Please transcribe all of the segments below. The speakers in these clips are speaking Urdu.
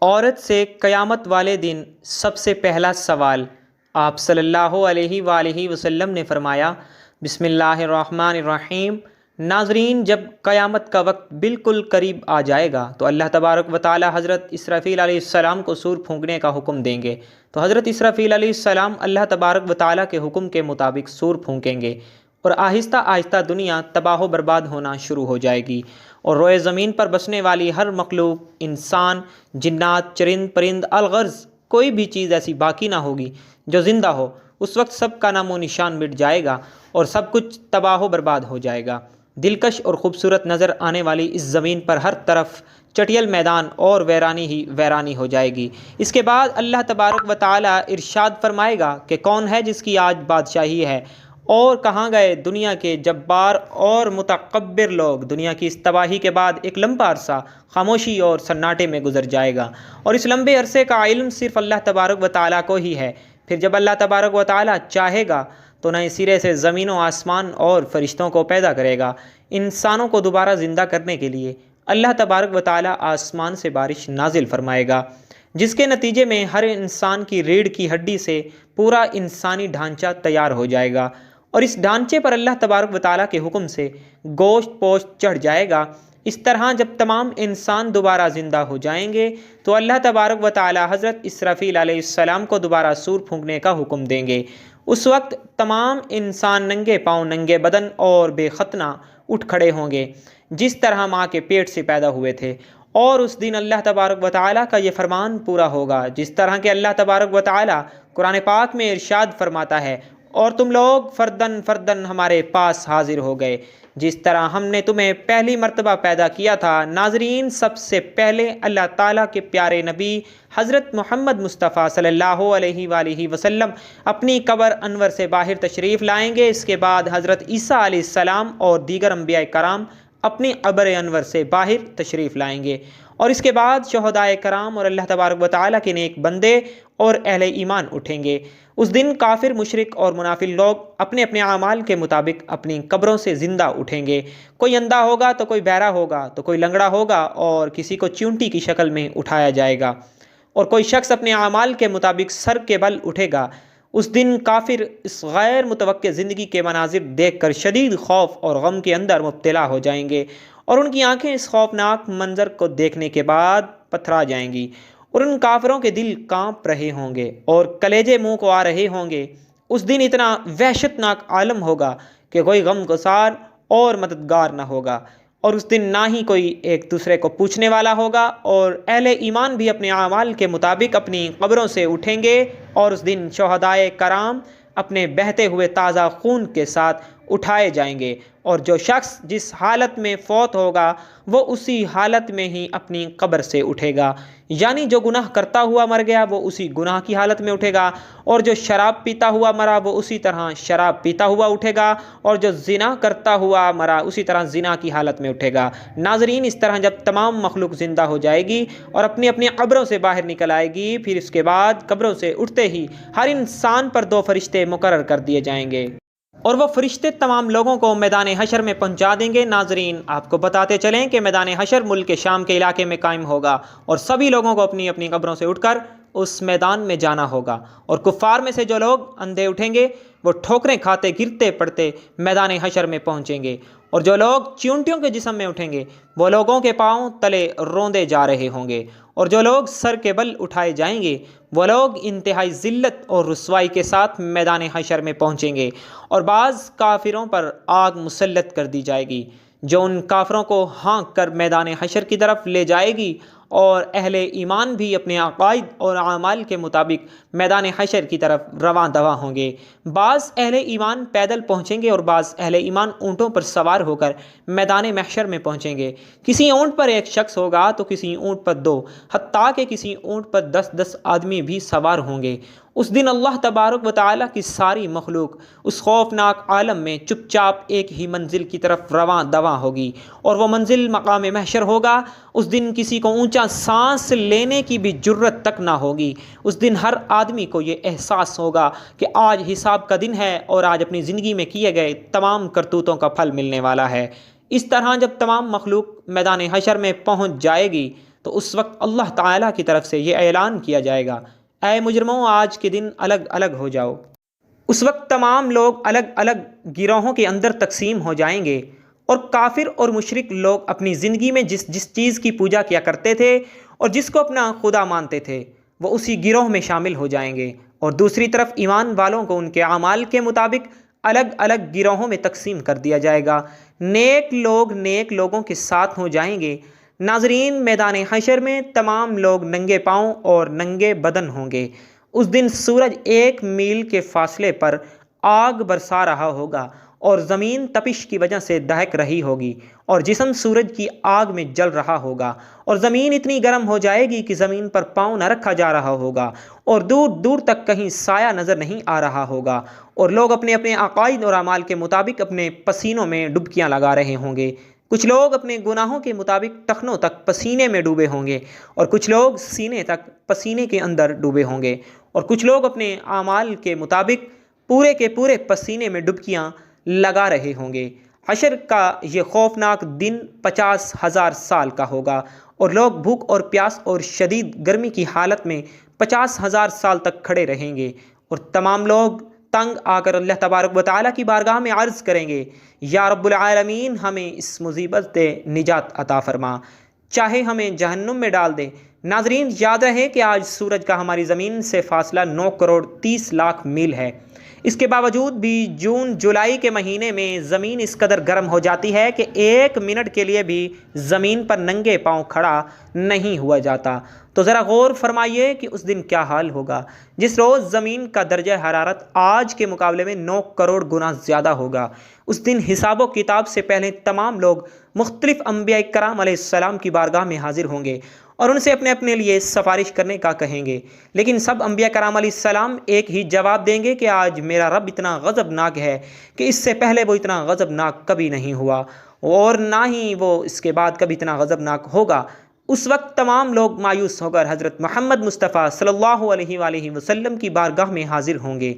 عورت سے قیامت والے دن سب سے پہلا سوال۔ آپ صلی اللہ علیہ وآلہ وسلم نے فرمایا، بسم اللہ الرحمن الرحیم۔ ناظرین، جب قیامت کا وقت بالکل قریب آ جائے گا تو اللہ تبارک و تعالی حضرت اسرافیل علیہ السلام کو سور پھونکنے کا حکم دیں گے۔ تو حضرت اسرافیل علیہ السلام اللہ تبارک و تعالی کے حکم کے مطابق سور پھونکیں گے اور آہستہ آہستہ دنیا تباہ و برباد ہونا شروع ہو جائے گی، اور روئے زمین پر بسنے والی ہر مخلوق، انسان، جنات، چرند پرند، الغرض کوئی بھی چیز ایسی باقی نہ ہوگی جو زندہ ہو۔ اس وقت سب کا نام و نشان مٹ جائے گا اور سب کچھ تباہ و برباد ہو جائے گا۔ دلکش اور خوبصورت نظر آنے والی اس زمین پر ہر طرف چٹیل میدان اور ویرانی ہی ویرانی ہو جائے گی۔ اس کے بعد اللہ تبارک و تعالی ارشاد فرمائے گا کہ کون ہے جس کی آج بادشاہی ہے، اور کہاں گئے دنیا کے جبار اور متکبر لوگ۔ دنیا کی اس تباہی کے بعد ایک لمبا عرصہ خاموشی اور سناٹے میں گزر جائے گا، اور اس لمبے عرصے کا علم صرف اللہ تبارک و تعالیٰ کو ہی ہے۔ پھر جب اللہ تبارک و تعالیٰ چاہے گا تو نئے سرے سے زمین و آسمان اور فرشتوں کو پیدا کرے گا، انسانوں کو دوبارہ زندہ کرنے کے لیے اللہ تبارک و تعالیٰ آسمان سے بارش نازل فرمائے گا، جس کے نتیجے میں ہر انسان کی ریڑھ کی ہڈی سے پورا انسانی ڈھانچہ تیار ہو جائے گا، اور اس ڈھانچے پر اللہ تبارک و تعالیٰ کے حکم سے گوشت پوشت چڑھ جائے گا۔ اس طرح جب تمام انسان دوبارہ زندہ ہو جائیں گے تو اللہ تبارک و تعالیٰ حضرت اسرافیل علیہ السلام کو دوبارہ سور پھونکنے کا حکم دیں گے۔ اس وقت تمام انسان ننگے پاؤں، ننگے بدن اور بے ختنہ اٹھ کھڑے ہوں گے، جس طرح ماں کے پیٹ سے پیدا ہوئے تھے، اور اس دن اللہ تبارک و تعالیٰ کا یہ فرمان پورا ہوگا جس طرح کہ اللہ تبارک و تعالیٰ قرآن پاک میں ارشاد فرماتا ہے، اور تم لوگ فردن فردن ہمارے پاس حاضر ہو گئے جس طرح ہم نے تمہیں پہلی مرتبہ پیدا کیا تھا۔ ناظرین، سب سے پہلے اللہ تعالیٰ کے پیارے نبی حضرت محمد مصطفیٰ صلی اللہ علیہ وآلہ وسلم اپنی قبر انور سے باہر تشریف لائیں گے۔ اس کے بعد حضرت عیسیٰ علیہ السلام اور دیگر انبیاء کرام اپنی قبر انور سے باہر تشریف لائیں گے، اور اس کے بعد شہدائے کرام اور اللہ تبارک و تعالیٰ کے نیک بندے اور اہل ایمان اٹھیں گے۔ اس دن کافر، مشرک اور منافق لوگ اپنے اپنے اعمال کے مطابق اپنی قبروں سے زندہ اٹھیں گے۔ کوئی اندھا ہوگا تو کوئی بہرا ہوگا تو کوئی لنگڑا ہوگا، اور کسی کو چیونٹی کی شکل میں اٹھایا جائے گا، اور کوئی شخص اپنے اعمال کے مطابق سر کے بل اٹھے گا۔ اس دن کافر اس غیر متوقع زندگی کے مناظر دیکھ کر شدید خوف اور غم کے اندر مبتلا ہو جائیں گے، اور ان کی آنکھیں اس خوفناک منظر کو دیکھنے کے بعد پتھرا جائیں گی، اور ان کافروں کے دل کانپ رہے ہوں گے اور کلیجے منہ کو آ رہے ہوں گے۔ اس دن اتنا وحشت ناک عالم ہوگا کہ کوئی غم گسار اور مددگار نہ ہوگا، اور اس دن نہ ہی کوئی ایک دوسرے کو پوچھنے والا ہوگا، اور اہل ایمان بھی اپنے اعمال کے مطابق اپنی قبروں سے اٹھیں گے، اور اس دن شہدائے کرام اپنے بہتے ہوئے تازہ خون کے ساتھ اٹھائے جائیں گے، اور جو شخص جس حالت میں فوت ہوگا وہ اسی حالت میں ہی اپنی قبر سے اٹھے گا، یعنی جو گناہ کرتا ہوا مر گیا وہ اسی گناہ کی حالت میں اٹھے گا، اور جو شراب پیتا ہوا مرا وہ اسی طرح شراب پیتا ہوا اٹھے گا، اور جو زنا کرتا ہوا مرا اسی طرح زنا کی حالت میں اٹھے گا۔ ناظرین، اس طرح جب تمام مخلوق زندہ ہو جائے گی اور اپنی اپنی قبروں سے باہر نکل آئے گی، پھر اس کے بعد قبروں سے اٹھتے ہی ہر انسان پر دو فرشتے مقرر کر دیے جائیں گے، اور وہ فرشتے تمام لوگوں کو میدان حشر میں پہنچا دیں گے۔ ناظرین، آپ کو بتاتے چلیں کہ میدان حشر ملک شام کے علاقے میں قائم ہوگا، اور سبھی لوگوں کو اپنی اپنی قبروں سے اٹھ کر اس میدان میں جانا ہوگا، اور کفار میں سے جو لوگ اندھے اٹھیں گے وہ ٹھوکریں کھاتے گرتے پڑتے میدان حشر میں پہنچیں گے، اور جو لوگ چیونٹیوں کے جسم میں اٹھیں گے وہ لوگوں کے پاؤں تلے روندے جا رہے ہوں گے، اور جو لوگ سر کے بل اٹھائے جائیں گے وہ لوگ انتہائی ذلت اور رسوائی کے ساتھ میدان حشر میں پہنچیں گے، اور بعض کافروں پر آگ مسلط کر دی جائے گی جو ان کافروں کو ہانک کر میدان حشر کی طرف لے جائے گی، اور اہل ایمان بھی اپنے عقائد اور اعمال کے مطابق میدان حشر کی طرف رواں دواں ہوں گے۔ بعض اہل ایمان پیدل پہنچیں گے اور بعض اہل ایمان اونٹوں پر سوار ہو کر میدان محشر میں پہنچیں گے۔ کسی اونٹ پر ایک شخص ہوگا تو کسی اونٹ پر دو، حتیٰ کہ کسی اونٹ پر 10 آدمی بھی سوار ہوں گے۔ اس دن اللہ تبارک و تعالیٰ کی ساری مخلوق اس خوفناک عالم میں چپ چاپ ایک ہی منزل کی طرف رواں دواں ہوگی، اور وہ منزل مقام محشر ہوگا۔ اس دن کسی کو اونچا سانس لینے کی بھی جرت تک نہ ہوگی۔ اس دن ہر آدمی کو یہ احساس ہوگا کہ آج حساب کا دن ہے، اور آج اپنی زندگی میں کیے گئے تمام کرتوتوں کا پھل ملنے والا ہے۔ اس طرح جب تمام مخلوق میدان حشر میں پہنچ جائے گی تو اس وقت اللہ تعالیٰ کی طرف سے یہ اعلان کیا جائے گا، اے مجرموں آج کے دن الگ الگ ہو جاؤ۔ اس وقت تمام لوگ الگ الگ گروہوں کے اندر تقسیم ہو جائیں گے، اور کافر اور مشرک لوگ اپنی زندگی میں جس چیز کی پوجا کیا کرتے تھے اور جس کو اپنا خدا مانتے تھے وہ اسی گروہ میں شامل ہو جائیں گے، اور دوسری طرف ایمان والوں کو ان کے اعمال کے مطابق الگ الگ گروہوں میں تقسیم کر دیا جائے گا۔ نیک لوگ نیک لوگوں کے ساتھ ہو جائیں گے۔ ناظرین، میدان حشر میں تمام لوگ ننگے پاؤں اور ننگے بدن ہوں گے۔ اس دن سورج 1 میل کے فاصلے پر آگ برسا رہا ہوگا، اور زمین تپش کی وجہ سے دہک رہی ہوگی، اور جسم سورج کی آگ میں جل رہا ہوگا، اور زمین اتنی گرم ہو جائے گی کہ زمین پر پاؤں نہ رکھا جا رہا ہوگا، اور دور دور تک کہیں سایہ نظر نہیں آ رہا ہوگا، اور لوگ اپنے اپنے عقائد اور اعمال کے مطابق اپنے پسینوں میں ڈبکیاں لگا رہے ہوں گے۔ کچھ لوگ اپنے گناہوں کے مطابق ٹخنوں تک پسینے میں ڈوبے ہوں گے، اور کچھ لوگ سینے تک پسینے کے اندر ڈوبے ہوں گے، اور کچھ لوگ اپنے اعمال کے مطابق پورے کے پورے پسینے میں ڈبکیاں لگا رہے ہوں گے۔ حشر کا یہ خوفناک دن 50,000 سال کا ہوگا، اور لوگ بھوک اور پیاس اور شدید گرمی کی حالت میں 50,000 سال تک کھڑے رہیں گے، اور تمام لوگ تنگ آ کر اللہ تبارک و تعالیٰ کی بارگاہ میں عرض کریں گے، یا رب العالمین ہمیں اس مصیبت سے نجات عطا فرما، چاہے ہمیں جہنم میں ڈال دے۔ ناظرین، یاد رہے کہ آج سورج کا ہماری زمین سے فاصلہ 9 کروڑ 30 لاکھ میل ہے۔ اس کے باوجود بھی جون جولائی کے مہینے میں زمین اس قدر گرم ہو جاتی ہے کہ 1 منٹ کے لیے بھی زمین پر ننگے پاؤں کھڑا نہیں ہوا جاتا۔ تو ذرا غور فرمائیے کہ اس دن کیا حال ہوگا، جس روز زمین کا درجہ حرارت آج کے مقابلے میں 9 کروڑ گنا زیادہ ہوگا۔ اس دن حساب و کتاب سے پہلے تمام لوگ مختلف انبیاء کرام علیہ السلام کی بارگاہ میں حاضر ہوں گے، اور ان سے اپنے اپنے لیے سفارش کرنے کا کہیں گے، لیکن سب انبیاء کرام علیہ السلام ایک ہی جواب دیں گے کہ آج میرا رب اتنا غضبناک ہے کہ اس سے پہلے وہ اتنا غضبناک کبھی نہیں ہوا، اور نہ ہی وہ اس کے بعد کبھی اتنا غضبناک ہوگا۔ اس وقت تمام لوگ مایوس ہو کر حضرت محمد مصطفیٰ صلی اللہ علیہ وآلہ وسلم کی بارگاہ میں حاضر ہوں گے،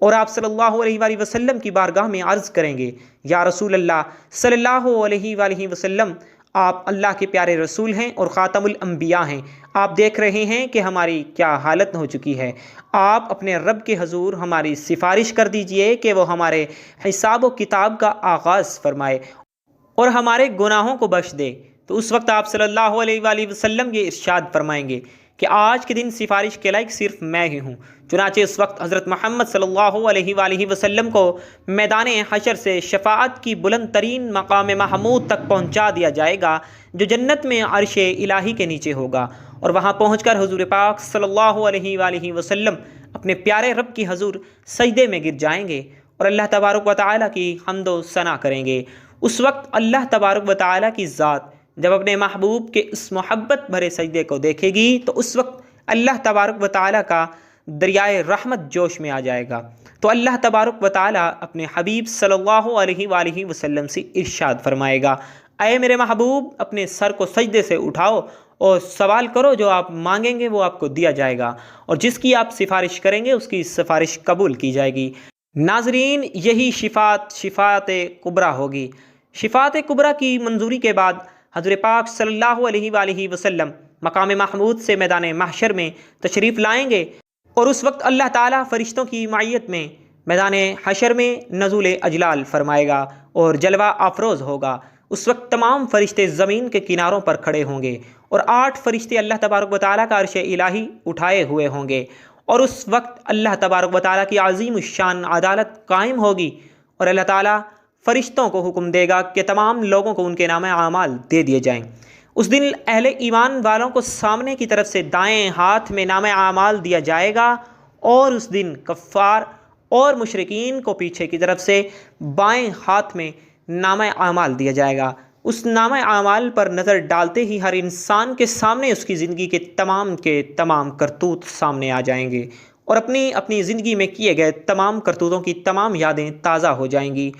اور آپ صلی اللہ علیہ وآلہ وسلم کی بارگاہ میں عرض کریں گے، یا رسول اللہ صلی اللہ علیہ وآلہ وسلم، آپ اللہ کے پیارے رسول ہیں اور خاتم الانبیاء ہیں، آپ دیکھ رہے ہیں کہ ہماری کیا حالت ہو چکی ہے، آپ اپنے رب کے حضور ہماری سفارش کر دیجئے کہ وہ ہمارے حساب و کتاب کا آغاز فرمائے اور ہمارے گناہوں کو بخش دے۔ تو اس وقت آپ صلی اللہ علیہ وآلہ وسلم یہ ارشاد فرمائیں گے کہ آج کے دن سفارش کے لائق صرف میں ہی ہوں۔ چنانچہ اس وقت حضرت محمد صلی اللہ علیہ وآلہ وسلم کو میدان حشر سے شفاعت کی بلند ترین مقام محمود تک پہنچا دیا جائے گا، جو جنت میں عرش الہی کے نیچے ہوگا، اور وہاں پہنچ کر حضور پاک صلی اللہ علیہ وآلہ وسلم اپنے پیارے رب کی حضور سجدے میں گر جائیں گے اور اللہ تبارک و تعالیٰ کی حمد و ثنا کریں گے۔ اس وقت اللہ تبارک و تعالیٰ کی ذات جب اپنے محبوب کے اس محبت بھرے سجدے کو دیکھے گی تو اس وقت اللہ تبارک و تعالیٰ کا دریائے رحمت جوش میں آ جائے گا۔ تو اللہ تبارک و تعالیٰ اپنے حبیب صلی اللہ علیہ وآلہ وسلم سے ارشاد فرمائے گا، اے میرے محبوب، اپنے سر کو سجدے سے اٹھاؤ اور سوال کرو، جو آپ مانگیں گے وہ آپ کو دیا جائے گا، اور جس کی آپ سفارش کریں گے اس کی سفارش قبول کی جائے گی۔ ناظرین، یہی شفاعت کبریٰ ہوگی۔ شفاعت کبریٰ کی منظوری کے بعد حضور پاک صلی اللہ علیہ وآلہ وسلم مقام محمود سے میدان محشر میں تشریف لائیں گے، اور اس وقت اللہ تعالیٰ فرشتوں کی معیت میں میدان حشر میں نزول اجلال فرمائے گا اور جلوہ افروز ہوگا۔ اس وقت تمام فرشتے زمین کے کناروں پر کھڑے ہوں گے، اور 8 فرشتے اللہ تبارک و تعالیٰ کا عرش الہی اٹھائے ہوئے ہوں گے، اور اس وقت اللہ تبارک و تعالیٰ کی عظیم الشان عدالت قائم ہوگی، اور اللہ تعالیٰ فرشتوں کو حکم دے گا کہ تمام لوگوں کو ان کے نام اعمال دے دیے جائیں۔ اس دن اہل ایمان والوں کو سامنے کی طرف سے دائیں ہاتھ میں نام اعمال دیا جائے گا، اور اس دن کفار اور مشرکین کو پیچھے کی طرف سے بائیں ہاتھ میں نام اعمال دیا جائے گا۔ اس نام اعمال پر نظر ڈالتے ہی ہر انسان کے سامنے اس کی زندگی کے تمام کرتوت سامنے آ جائیں گے، اور اپنی زندگی میں کیے گئے تمام کرتوتوں کی تمام یادیں تازہ ہو جائیں گی،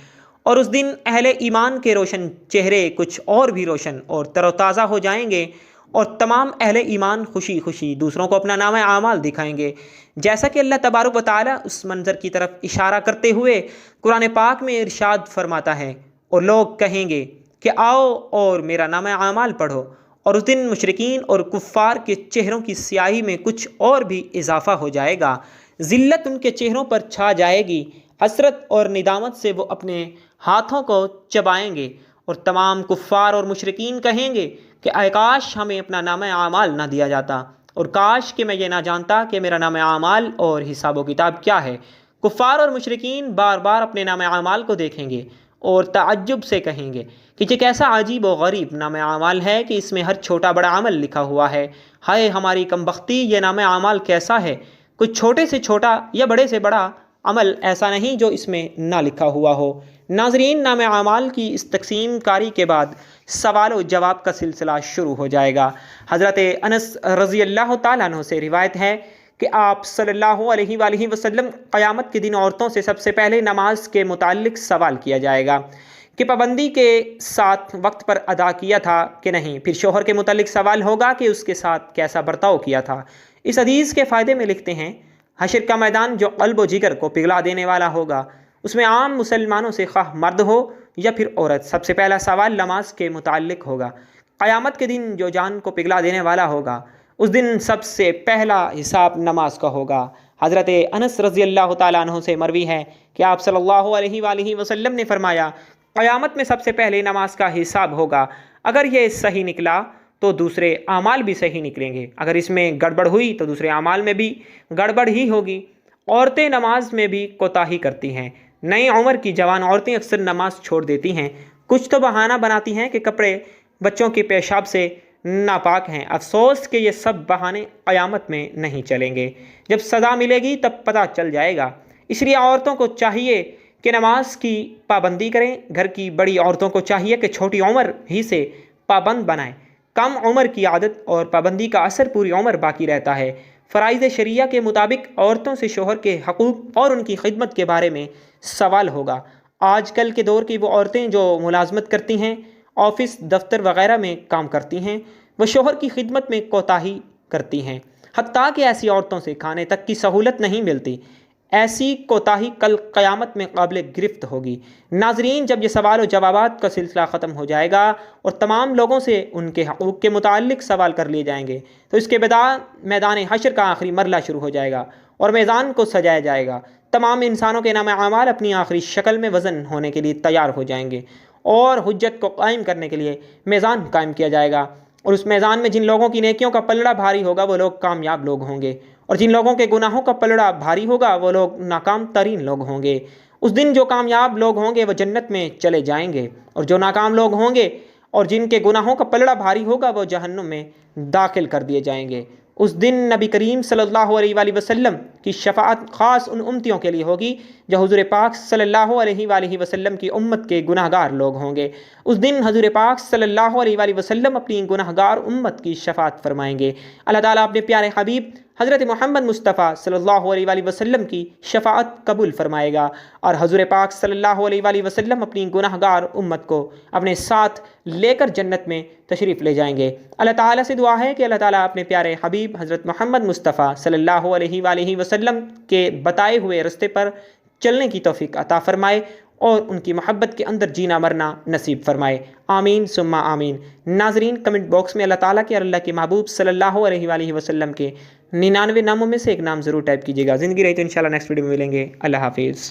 اور اس دن اہل ایمان کے روشن چہرے کچھ اور بھی روشن اور تر و تازہ ہو جائیں گے، اور تمام اہل ایمان خوشی خوشی دوسروں کو اپنا نام اعمال دکھائیں گے، جیسا کہ اللہ تبارک و تعالیٰ اس منظر کی طرف اشارہ کرتے ہوئے قرآن پاک میں ارشاد فرماتا ہے، اور لوگ کہیں گے کہ آؤ اور میرا نام اعمال پڑھو، اور اس دن مشرکین اور کفار کے چہروں کی سیاہی میں کچھ اور بھی اضافہ ہو جائے گا، ذلت ان کے چہروں پر چھا جائے گی، حسرت اور ندامت سے وہ اپنے ہاتھوں کو چبائیں گے، اور تمام کفار اور مشرکین کہیں گے کہ اے کاش ہمیں اپنا نامہ اعمال نہ دیا جاتا، اور کاش کہ میں یہ نہ جانتا کہ میرا نامہ اعمال اور حساب و کتاب کیا ہے۔ کفار اور مشرکین بار بار اپنے نامہ اعمال کو دیکھیں گے اور تعجب سے کہیں گے کہ یہ کیسا عجیب و غریب نامہ اعمال ہے کہ اس میں ہر چھوٹا بڑا عمل لکھا ہوا ہے، ہائے ہماری کم بختی، یہ نامہ اعمال کیسا ہے، کچھ چھوٹے سے چھوٹا یا بڑے سے بڑا عمل ایسا نہیں جو اس میں نہ لکھا ہوا ہو۔ ناظرین، نامہ اعمال کی اس تقسیم کاری کے بعد سوال و جواب کا سلسلہ شروع ہو جائے گا۔ حضرت انس رضی اللہ تعالیٰ عنہ سے روایت ہے کہ آپ صلی اللہ علیہ وآلہ وسلم قیامت کے دن عورتوں سے سب سے پہلے نماز کے متعلق سوال کیا جائے گا کہ پابندی کے ساتھ وقت پر ادا کیا تھا کہ نہیں، پھر شوہر کے متعلق سوال ہوگا کہ اس کے ساتھ کیسا برتاؤ کیا تھا۔ اس حدیث کے فائدے میں لکھتے ہیں، حشر کا میدان جو قلب و جگر کو پگھلا دینے والا ہوگا، اس میں عام مسلمانوں سے خواہ مرد ہو یا پھر عورت، سب سے پہلا سوال نماز کے متعلق ہوگا۔ قیامت کے دن جو جان کو پگھلا دینے والا ہوگا، اس دن سب سے پہلا حساب نماز کا ہوگا۔ حضرت انس رضی اللہ تعالیٰ عنہ سے مروی ہے کہ آپ صلی اللہ علیہ وآلہ وسلم نے فرمایا، قیامت میں سب سے پہلے نماز کا حساب ہوگا، اگر یہ صحیح نکلا تو دوسرے اعمال بھی صحیح نکلیں گے، اگر اس میں گڑبڑ ہوئی تو دوسرے اعمال میں بھی گڑبڑ ہی ہوگی۔ عورتیں نماز میں بھی کوتاہی کرتی ہیں، نئی عمر کی جوان عورتیں اکثر نماز چھوڑ دیتی ہیں، کچھ تو بہانہ بناتی ہیں کہ کپڑے بچوں کے پیشاب سے ناپاک ہیں۔ افسوس کہ یہ سب بہانے قیامت میں نہیں چلیں گے، جب سزا ملے گی تب پتہ چل جائے گا۔ اس لیے عورتوں کو چاہیے کہ نماز کی پابندی کریں، گھر کی بڑی عورتوں کو چاہیے کہ چھوٹی عمر ہی سے پابند بنائیں۔ کم عمر کی عادت اور پابندی کا اثر پوری عمر باقی رہتا ہے۔ فرائض شریعہ کے مطابق عورتوں سے شوہر کے حقوق اور ان کی خدمت کے بارے میں سوال ہوگا۔ آج کل کے دور کی وہ عورتیں جو ملازمت کرتی ہیں، آفس دفتر وغیرہ میں کام کرتی ہیں، وہ شوہر کی خدمت میں کوتاہی کرتی ہیں، حتیٰ کہ ایسی عورتوں سے کھانے تک کی سہولت نہیں ملتی۔ ایسی کوتاہی کل قیامت میں قابل گرفت ہوگی۔ ناظرین، جب یہ سوال و جوابات کا سلسلہ ختم ہو جائے گا اور تمام لوگوں سے ان کے حقوق کے متعلق سوال کر لیے جائیں گے، تو اس کے بعد میدان حشر کا آخری مرحلہ شروع ہو جائے گا اور میدان کو سجایا جائے گا۔ تمام انسانوں کے نام اعمال اپنی آخری شکل میں وزن ہونے کے لیے تیار ہو جائیں گے اور حجت کو قائم کرنے کے لیے میزان قائم کیا جائے گا، اور اس میدان میں جن لوگوں کی نیکیوں کا پلڑا بھاری ہوگا وہ لوگ کامیاب لوگ ہوں گے، اور جن لوگوں کے گناہوں کا پلڑا بھاری ہوگا وہ لوگ ناکام ترین لوگ ہوں گے۔ اس دن جو کامیاب لوگ ہوں گے وہ جنت میں چلے جائیں گے، اور جو ناکام لوگ ہوں گے اور جن کے گناہوں کا پلڑا بھاری ہوگا وہ جہنم میں داخل کر دیے جائیں گے۔ اس دن نبی کریم صلی اللہ علیہ وآلہ وسلم کی شفاعت خاص ان امتیوں کے لیے ہوگی جو حضور پاک صلی اللہ علیہ وآلہ وسلم کی امت کے گناہ گار لوگ ہوں گے۔ اس دن حضور پاک صلی اللہ علیہ وآلہ وسلم اپنی گناہ گار امت کی شفاعت فرمائیں گے۔ اللہ تعالیٰ اپنے پیارے حبیب حضرت محمد مصطفیٰ صلی اللہ علیہ وآلہ وسلم کی شفاعت قبول فرمائے گا، اور حضور پاک صلی اللہ علیہ وآلہ وسلم اپنی گناہ گار امت کو اپنے ساتھ لے کر جنت میں تشریف لے جائیں گے۔ اللہ تعالیٰ سے دعا ہے کہ اللہ تعالیٰ اپنے پیارے حبیب حضرت محمد مصطفیٰ صلی اللہ علیہ وآلہ وسلم کے بتائے ہوئے رستے پر چلنے کی توفیق عطا فرمائے اور ان کی محبت کے اندر جینا مرنا نصیب فرمائے، آمین ثم آمین۔ ناظرین، کمنٹ باکس میں اللہ تعالیٰ کے اور اللہ کے محبوب صلی اللہ علیہ وآلہ وسلم کے 99 ناموں میں سے ایک نام ضرور ٹائپ کیجیے گا۔ زندگی رہی تو انشاءاللہ نیکسٹ ویڈیو میں ملیں گے۔ اللہ حافظ۔